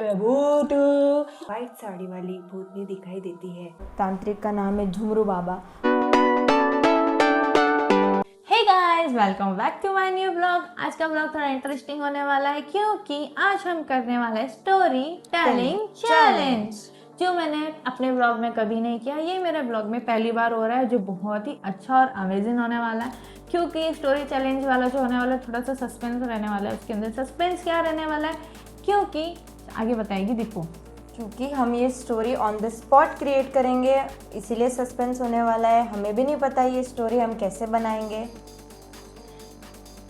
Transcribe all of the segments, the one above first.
में भूत। व्हाइट साड़ी वाली भूतनी दिखाई देती है। तांत्रिक का नाम है Jhumru Baba. Hey guys, welcome back to my new blog. आज का ब्लॉग थोड़ा इंटरेस्टिंग होने वाला है क्योंकि आज हम करने वाले हैं स्टोरी टेलिंग चैलेंज, जो मैंने अपने ब्लॉग में कभी नहीं किया। ये मेरे ब्लॉग में पहली बार हो रहा है, जो बहुत ही अच्छा और अमेजिंग होने वाला है। क्योंकि स्टोरी चैलेंज वाला जो होने वाला है थोड़ा सा सस्पेंस रहने वाला है। उसके अंदर सस्पेंस क्या रहने वाला है, क्योंकि आगे बताएगी दीपू। क्योंकि हम ये story on the spot create करेंगे, इसीलिए सस्पेंस होने वाला है। हमें भी नहीं पता ये स्टोरी हम कैसे बनाएंगे।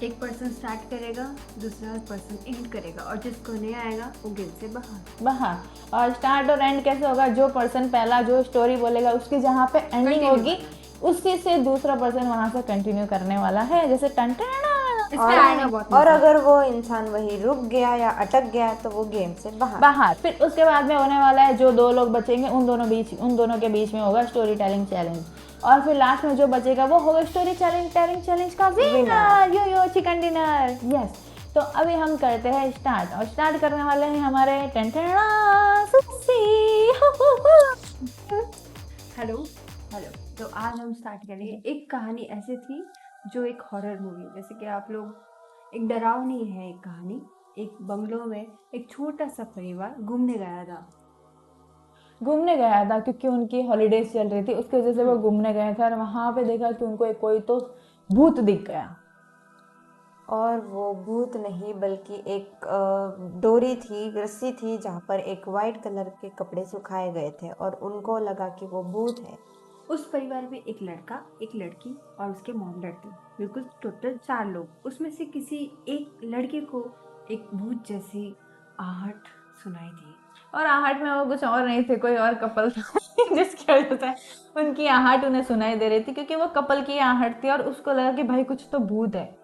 एक पर्सन स्टार्ट करेगा, दूसरा पर्सन एंड करेगा और जिसको नहीं आएगा वो गेम से बाहर। और स्टार्ट और एंड कैसे होगा, जो पर्सन पहला जो स्टोरी बोलेगा उसकी जहाँ पे एंडिंग होगी उसी से दूसरा पर्सन वहां से कंटिन्यू करने वाला है। जैसे और अगर वो इंसान वही रुक गया या अटक गया तो वो गेम से बाहर। फिर उसके बाद में होने वाला है जो दो लोग बचेंगे उन दोनों के बीच में होगा स्टोरी टेलिंग चैलेंज। और फिर लास्ट में जो बचेगा वो होगा स्टोरी टेलिंग चैलेंज का विनर, यो चिकन डिनर। यस, तो अभी हम करते हैं स्टार्ट। और स्टार्ट करने वाले हैं हमारे हेलो। तो आज हम स्टार्ट करेंगे। एक कहानी ऐसी थी जो एक हॉरर मूवी, जैसे कि आप लोग, एक डरावनी है एक कहानी। एक बंगलो में एक छोटा सा परिवार घूमने गया था क्योंकि उनकी हॉलीडेज चल रही थी, उसकी वजह से वो घूमने गए थे। और वहां पे देखा कि उनको कोई तो भूत दिख गया। और वो भूत नहीं बल्कि एक डोरी थी, रस्सी थी, जहाँ पर एक वाइट कलर के कपड़े सुखाए गए थे और उनको लगा कि वो भूत है। उस परिवार में एक लड़का, एक लड़की और उसके मॉम डैड थे। बिल्कुल टोटल 4 लोग। उसमें से किसी एक लड़के को एक भूत जैसी आहट सुनाई दी। और आहट में वो कुछ और नहीं थे, कोई और कपल था जिसकी वजह से उनकी आहट उन्हें सुनाई दे रही थी, क्योंकि वो कपल की आहट थी और उसको लगा कि भाई कुछ तो भूत है।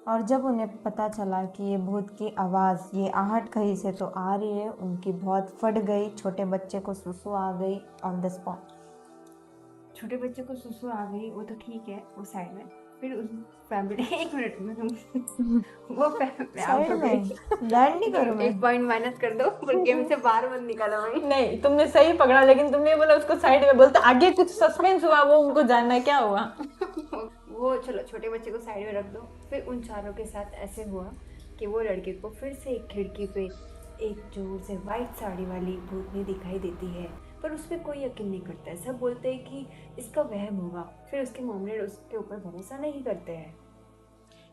और जब उन्हें पता चला कि ये भूत की आवाज़, ये आहट कहीं से तो आ रही है, उनकी बहुत फट गई। छोटे बच्चे को सुसु आ गई ऑन द स्पॉट। छोटे बच्चे को सुसु आ गई, वो तो ठीक है, वो साइड में। फिर उस फैमिली एक मिनट में वो फैमिली एक पॉइंट माइनस कर दो, पर गेम से बाहर मत निकालो भाई। नहीं, तुमने सही पकड़ा, लेकिन तुमने बोला उसको साइड में, बोलते आगे कुछ सस्पेंस हुआ, वो उनको जानना है क्या हुआ। वो चलो छोटे बच्चे को साइड में रख दो। फिर उन चारों के साथ ऐसे हुआ कि वो लड़के को फिर से एक खिड़की पे एक जोर से व्हाइट साड़ी वाली भूतनी दिखाई देती है, पर उस पर कोई यकीन नहीं करता है। सब बोलते हैं कि इसका वहम होगा। फिर उसके मॉम डैड उसके ऊपर भरोसा नहीं करते हैं।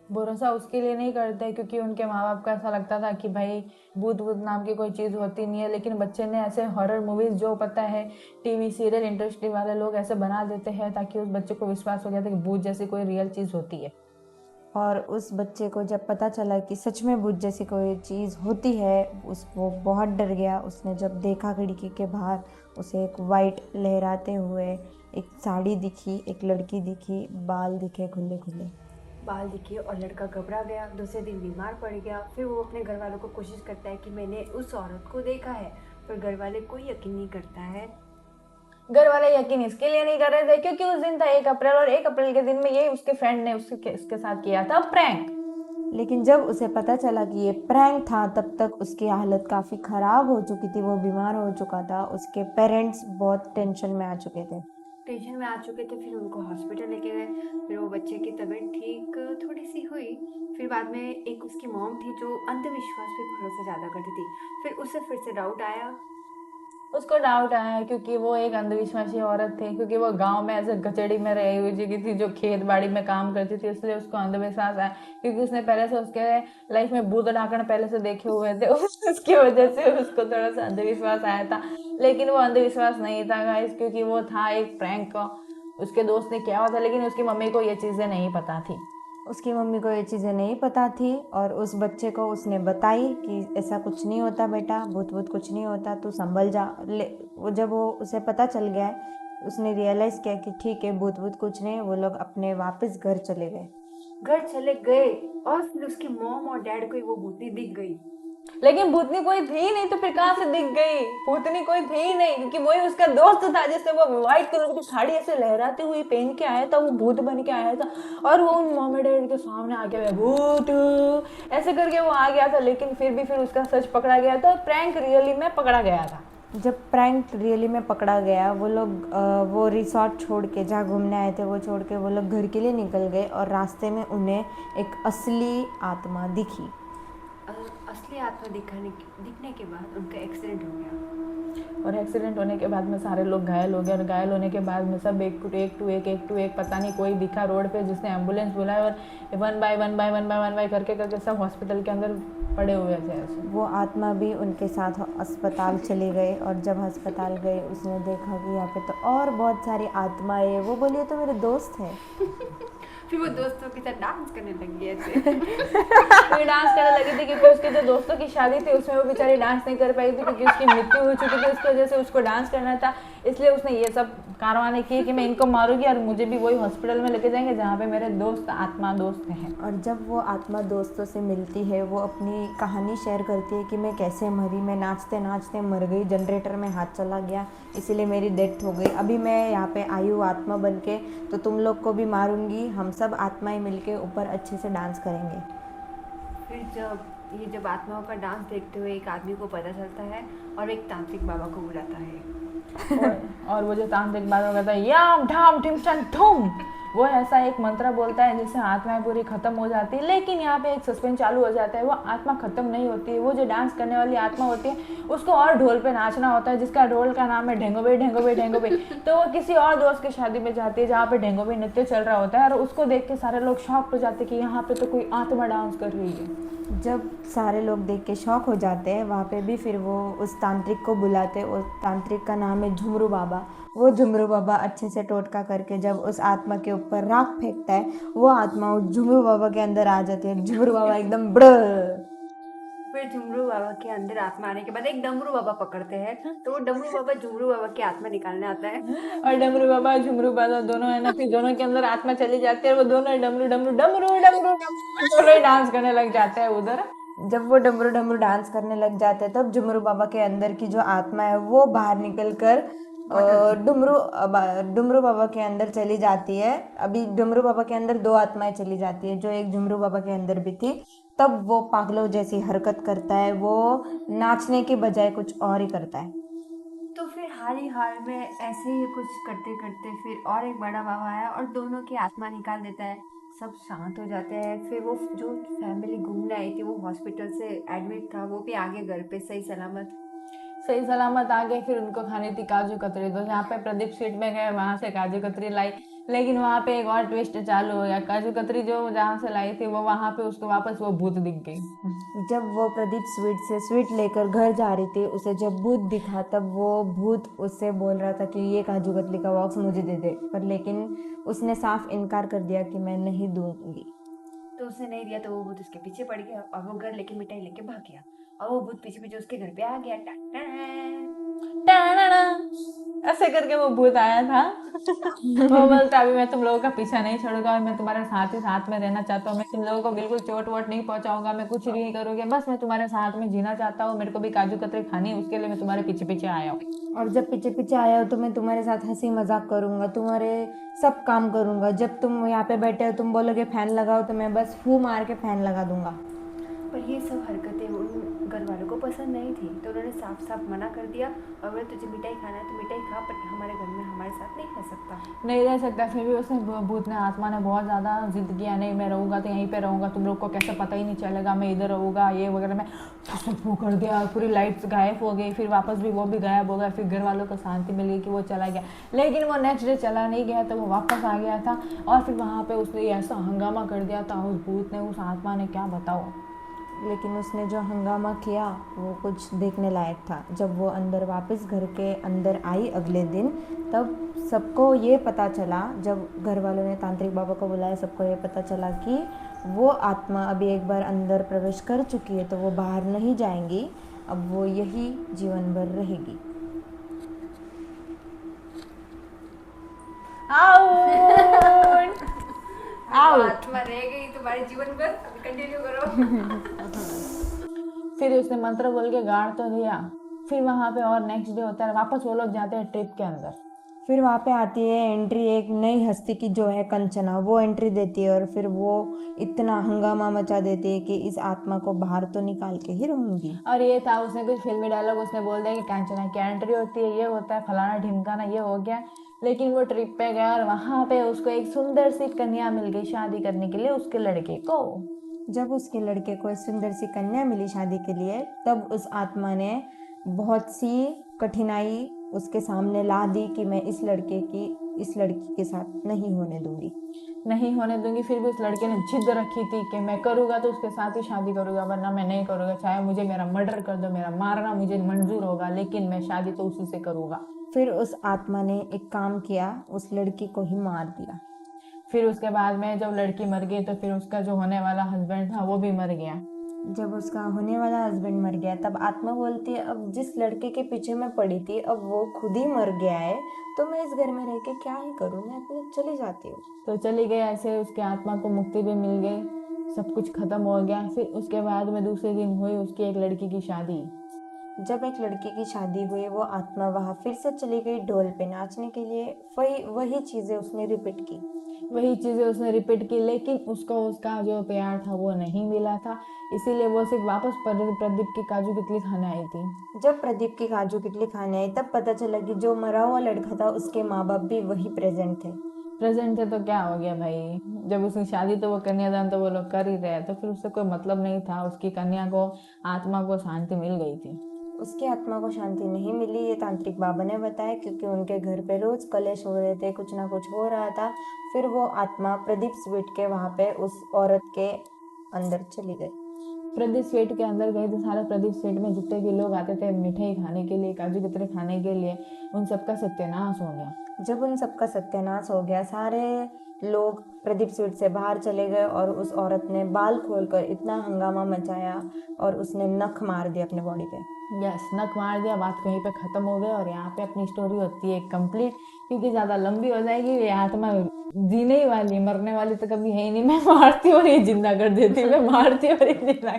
भरोसा उसके लिए नहीं करते क्योंकि उनके माँ बाप को ऐसा लगता था कि भाई भूत नाम की कोई चीज़ होती नहीं है। लेकिन बच्चे ने ऐसे हॉरर मूवीज़, जो पता है टीवी सीरियल इंडस्ट्री वाले लोग ऐसे बना देते हैं ताकि उस बच्चे को विश्वास हो गया था कि भूत जैसी कोई रियल चीज़ होती है। और उस बच्चे को जब पता चला कि सच में भूत जैसी कोई चीज़ होती है, वो बहुत डर गया। उसने जब देखा खिड़की के बाहर, उसे एक वाइट लहराते हुए एक साड़ी दिखी, एक लड़की दिखी, बाल दिखे खुले और लड़का घबरा गया। दूसरे दिन बीमार पड़ गया। फिर वो अपने घर वालों को कोशिश करता है कि मैंने उस औरत को देखा है, पर घर वाले कोई यकीन नहीं करता है। घर वाले यकीन इसके लिए नहीं कर रहे थे क्योंकि उस दिन था 1 अप्रैल, और 1 अप्रैल के दिन में ये उसके फ्रेंड ने उसके साथ किया था प्रैंक। लेकिन जब उसे पता चला कि ये प्रैंक था, तब तक उसकी हालत काफ़ी ख़राब हो चुकी थी। वो बीमार हो चुका था। उसके पेरेंट्स बहुत टेंशन में आ चुके थे। फिर उनको हॉस्पिटल लेके गए। फिर वो बच्चे की तबीयत ठीक थोड़ी सी हुई। फिर बाद में एक उसकी मॉम थी जो अंधविश्वास पे भरोसा ज़्यादा करती थी। फिर उसे फिर से डाउट आया क्योंकि वो एक अंधविश्वासी औरत थी, क्योंकि वो गांव में ऐसे गचेड़ी में रही हुई थी जो खेत बाड़ी में काम करती थी, इसलिए उसको अंधविश्वास आया। क्योंकि उसने पहले से उसके लाइफ में भूत डाकण पहले से देखे हुए थे उसकी वजह से उसको थोड़ा सा अंधविश्वास आया था। लेकिन वो अंधविश्वास नहीं था गाइस, क्योंकि वो था एक प्रैंक उसके दोस्त ने किया हुआ था। लेकिन उसकी मम्मी को ये चीज़ें नहीं पता थी। और उस बच्चे को उसने बताई कि ऐसा कुछ नहीं होता बेटा, भूत कुछ नहीं होता, तू संभल जा। जब वो उसे पता चल गया है, उसने रियलाइज़ किया कि ठीक है, भूत कुछ नहीं। वो लोग अपने वापस घर चले गए। और फिर उसके मॉम और डैड को वो भूतनी दिख गई। लेकिन भूतनी कोई थी ही नहीं, तो फिर कहाँ से दिख गई? भूतनी कोई थी ही नहीं, क्योंकि वही उसका दोस्त था जिसने वो व्हाइट कलर की साड़ी ऐसे लहराती हुई पहन के आया था, वो भूत बन के आया था, और वो उन मॉम डैड के सामने आके मैं भूत ऐसे करके वो आ गया था। लेकिन फिर उसका सच पकड़ा गया था, प्रैंक रियली में पकड़ा गया था। जब प्रैंक रियली में पकड़ा गया, वो लोग वो रिसॉर्ट छोड़ के, जहाँ घूमने आए थे वो छोड़ के वो लोग घर के लिए निकल गए, और रास्ते में उन्हें एक असली आत्मा दिखी। असली आत्मा दिखने के बाद उनका एक्सीडेंट हो गया, और एक्सीडेंट होने के बाद में सारे लोग घायल हो गए, और घायल होने के बाद में सब एक टू एक पता नहीं कोई दिखा रोड पे जिसने एम्बुलेंस बुलाया, और वन बाय करके सब हॉस्पिटल के अंदर पड़े हुए थे ऐसे। वो आत्मा भी उनके साथ अस्पताल चले गए, और जब अस्पताल गए उसने देखा कि यहाँ पे तो और बहुत सारी आत्माएं। वो बोली ये तो मेरे दोस्त हैं। फिर वो दोस्तों के साथ डांस करने लगी ऐसे। फिर डांस करने लगी थी, क्योंकि उसके जो दोस्तों की शादी थी उसमें वो बेचारी डांस नहीं कर पाई थी, क्योंकि उसकी मृत्यु हो चुकी थी, उसकी वजह से उसको डांस करना था। इसलिए उसने ये सब कारवाने किए कि मैं इनको मारूंगी और मुझे भी वही हॉस्पिटल में लेके जाएंगे जहाँ पे मेरे दोस्त आत्मा दोस्त हैं। और जब वो आत्मा दोस्तों से मिलती है, वो अपनी कहानी शेयर करती है कि मैं कैसे मरी, मैं नाचते नाचते मर गई, जनरेटर में हाथ चला गया इसीलिए मेरी डेथ हो गई, अभी मैं यहाँ पे आई हूँ आत्मा बन के, तो तुम लोग को भी मारूंगी, हम सब आत्माएं मिलके ऊपर अच्छे से डांस करेंगे। फिर जब आत्माओं का डांस देखते हुए एक आदमी को पता चलता है, और एक तांत्रिक बाबा को बुलाता है। और वो जो तांत्रिक बाबा कहता है याम ठाम ठिम ठन ठुम, वो ऐसा एक मंत्र बोलता है जिससे आत्माएं पूरी खत्म हो जाती है। लेकिन यहाँ पे एक सस्पेंस चालू हो जाता है, वो आत्मा खत्म नहीं होती है। वो जो डांस करने वाली आत्मा होती है उसको और ढोल पे नाचना होता है, जिसका ढोल का नाम है ढेंगोबे ढेंगोबे ढेंगोबे। तो वो किसी और दोस्त की शादी में जाती है जहाँ पे ढेंगोबे नृत्य चल रहा होता है, और उसको देख के सारे लोग शॉक हो जाते हैं कि यहाँ पे तो कोई आत्मा डांस कर रही है। जब सारे लोग देख के शॉक हो जाते हैं, वहाँ पे भी फिर वो उस तांत्रिक को बुलाते हैं। उस तांत्रिक का नाम है झुमरू बाबा। वो झुमरू बाबा अच्छे से टोटका करके जब उस आत्मा के ऊपर राख फेंकता है, वो आत्मा उस झुमरू बाबा के अंदर आ जाती है। झुमरू बाबा एकदम बड़। फिर झुमरू बाबा के अंदर आत्मा आने के बाद एक डमरू बाबा पकड़ते हैं, तो वो डमरू बाबा झुमरू बाबा की आत्मा निकालने आता है। और डमरू बाबा झुमरू बाबा दोनों है ना, फिर दोनों के अंदर आत्मा चली जाती है, और वो दोनों डमरू डमरू डमरू डमरू दोनों ही डांस करने लग जाते हैं उधर। जब वो डमरू डमरू डांस करने लग जाते हैं, तब झुमरू बाबा के अंदर की जो आत्मा है वो बाहर निकल कर डुमरू बाबा के अंदर चली जाती है। अभी डुमरू बाबा के अंदर दो आत्माएं चली जाती है, जो एक झुमरू बाबा के अंदर भी थी। तब वो पागलों जैसी हरकत करता है, वो नाचने के बजाय कुछ और ही करता है। तो फिर हाल ही हाल में ऐसे ही कुछ करते करते फिर और एक बड़ा बाबा आया और दोनों की आत्मा निकाल देता है। सब शांत हो जाते हैं। फिर वो जो फैमिली घूमने आई थी वो हॉस्पिटल से एडमिट था, वो भी आ गए घर पे सही सलामत आ गए। फिर उनको खानी थी काजू कतरी, तो यहाँ पे प्रदीप स्वीट में गए, वहाँ से काजू कतरी लाई। लेकिन वहाँ पे एक और ट्विस्ट चालू हो गया। काजू कतरी जो जहाँ से लाई थी वो वहाँ पे उसको वापस वो भूत दिख गई। जब वो प्रदीप स्वीट से स्वीट लेकर घर जा रही थी, उसे जब भूत दिखा, तब वो भूत उससे बोल रहा था कि ये काजू कतली का बॉक्स मुझे दे दे, पर लेकिन उसने साफ इनकार कर दिया कि मैं नहीं दूंगी। तो उसने नहीं दिया, तो वो भूत उसके पीछे पड़ गया और वो घर लेके मिठाई लेके भाग गया, और वो भूत पीछे पीछे उसके घर पे आ गया। ऐसे करके वो भूत आया था। वो बोलता अभी मैं तुम लोगों का पीछा नहीं छोड़ूंगा, और मैं तुम्हारे साथ ही साथ में रहना चाहता हूँ। मैं तुम लोगों को बिल्कुल चोट वोट नहीं पहुंचाऊंगा, मैं कुछ नहीं करूँगी, बस मैं तुम्हारे साथ में जीना चाहता हूँ। मेरे को भी काजू कतरी खानी है, उसके लिए मैं तुम्हारे पीछे पीछे आया हूँ। और जब पीछे पीछे आया हो तो मैं तुम्हारे साथ हंसी मजाक करूंगा, तुम्हारे सब काम करूंगा। जब तुम यहाँ पे बैठे हो, तुम बोलोगे फैन लगाओ, तो मैं बस फू मार के फैन लगा दूंगा। पर ये सब हरकतें उन घर वालों को पसंद नहीं थी, तो उन्होंने साफ साफ मना कर दिया और बोले तुझे मिठाई खाना है तो मिठाई खा, पर हमारे घर में हमारे साथ नहीं रह सकता। फिर भी उसने भूत ने आत्मा ने बहुत ज़्यादा जिद किया, नहीं मैं रहूँगा तो यहीं पे रहूँगा, तुम लोग को कैसे पता ही नहीं चलेगा मैं इधर रहूँगा, ये वगैरह। मैं वो कर दिया, पूरी लाइट्स गायब हो गई। फिर वापस भी वो भी गायब हो गया। फिर घर वालों को शांति मिल गई कि वो चला गया। लेकिन वो नेक्स्ट डे चला नहीं गया, तो वो वापस आ गया था, और फिर वहाँ पे उसने ऐसा हंगामा कर दिया था उस भूत ने, उस आत्मा ने, क्या बताओ। लेकिन उसने जो हंगामा किया वो कुछ देखने लायक था। जब वो अंदर वापस घर के अंदर आई अगले दिन, तब सबको ये पता चला, जब घर वालों ने तांत्रिक बाबा को बुलाया, सबको ये पता चला कि वो आत्मा अभी एक बार अंदर प्रवेश कर चुकी है, तो वो बाहर नहीं जाएंगी, अब वो यही जीवन भर रहेगी। आत्मा रह गई तुम्हारे जीवन भर। अभी कंटिन्यू करो। फिर उसने मंत्र बोल के गाड़ तो दिया। फिर वहां पे और नेक्स्ट डे होता है, वापस वो लोग जाते हैं ट्रिप के अंदर। फिर वहाँ पे आती है एंट्री एक नई हस्ती की जो है कंचना, वो एंट्री देती है और फिर वो इतना हंगामा मचा देती है कि इस आत्मा को बाहर तो निकाल के ही रहूंगी। और ये था, उसने कुछ फिल्मी डायलॉग उसने बोल दिया कि कांचना की एंट्री होती है, ये होता है, फलाना ढिमकाना, ये हो गया। लेकिन वो ट्रिप पे गया और वहां पे उसको एक सुंदर सी कन्या मिल गई शादी करने के लिए उसके लड़के को। जब उसके लड़के को एक सुंदर सी कन्या मिली शादी के लिए, तब उस आत्मा ने बहुत सी कठिनाई उसके सामने ला दी कि मैं इस लड़की के साथ नहीं होने दूंगी। नहीं होने दूंगी। फिर भी उस लड़के ने जिद रखी थी कि मैं करूंगा तो उसके साथ ही शादी करूंगा, वरना मैं नहीं करूंगा। चाहे मुझे मेरा मर्डर कर दो, मेरा मारना मुझे मंजूर होगा, लेकिन मैं शादी तो उसी से करूंगा। फिर उस आत्मा ने एक काम किया, उस लड़की को ही मार दिया। फिर उसके बाद में जब लड़की मर गई तो फिर उसका जो होने वाला हस्बैंड था वो भी मर गया। जब उसका होने वाला हस्बैंड मर गया, तब आत्मा बोलती है अब जिस लड़के के पीछे मैं पड़ी थी अब वो खुद ही मर गया है, तो मैं इस घर में रह के क्या ही करूँ, मैं अपने चली जाती हूँ। तो चली गई। ऐसे उसकी आत्मा को मुक्ति भी मिल गई, सब कुछ खत्म हो गया। फिर उसके बाद में दूसरे दिन हुई उसकी एक लड़की की शादी। जब एक लड़की की शादी हुई, वो आत्मा वहाँ फिर से चली गई ढोल पे नाचने के लिए। वही चीज़ें उसने रिपीट की। वही चीजें उसने रिपीट की, लेकिन उसको उसका जो प्यार था वो नहीं मिला था। इसीलिए वो सिर्फ वापस प्रदीप की काजू कतली खाने आई थी। जब प्रदीप की काजू कतली खाने आई, तब पता चला कि जो मरा हुआ लड़का था उसके माँ बाप भी वही प्रेजेंट थे। प्रेजेंट थे तो क्या हो गया भाई, जब उसकी शादी तो वो कन्यादान तो वो लोग कर ही रहे, तो फिर उससे कोई मतलब नहीं था। उसकी कन्या को, आत्मा को शांति मिल गई थी। उसकी आत्मा को शांति नहीं मिली, ये तांत्रिक बाबा ने बताया, क्योंकि उनके घर पे रोज कलेश हो रहे थे, कुछ ना कुछ हो रहा था। फिर वो आत्मा प्रदीप स्वीट के वहाँ पे उस औरत के अंदर चली गई। प्रदीप स्वीट के अंदर गए थे। सारे प्रदीप स्वीट में जितने भी लोग आते थे मिठाई खाने के लिए, काजू कतरी खाने के लिए, उन सबका सत्यानाश हो गया। जब उन सबका सत्यानाश हो गया, सारे लोग प्रदीप स्वीट से बाहर चले गए और उस औरत ने बाल खोलकर इतना हंगामा मचाया और उसने नख मार दिया अपने बॉडी पे। यस, नख मार दिया, बात कहीं पे खत्म हो गई। और यहाँ पे अपनी स्टोरी होती है कंप्लीट, क्योंकि ज्यादा लंबी हो जाएगी। ये आत्मा जीने ही वाली, मरने वाली तो कभी है ही नहीं। मैं मारती हूँ और ये जिंदा कर देती हूँ, मैं मारती हूँ और ये जिंदा।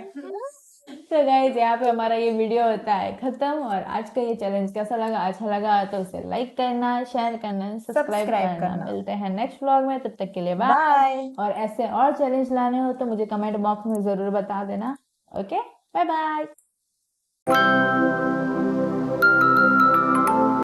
तो गाइस, यहाँ पे हमारा ये वीडियो होता है खत्म। और आज का ये चैलेंज कैसा लगा? अच्छा लगा तो उसे लाइक करना, शेयर करना, सब्सक्राइब करना। मिलते हैं नेक्स्ट व्लॉग में, तब तक के लिए बाय। और ऐसे और चैलेंज लाने हो तो मुझे कमेंट बॉक्स में जरूर बता देना। Okay, bye bye.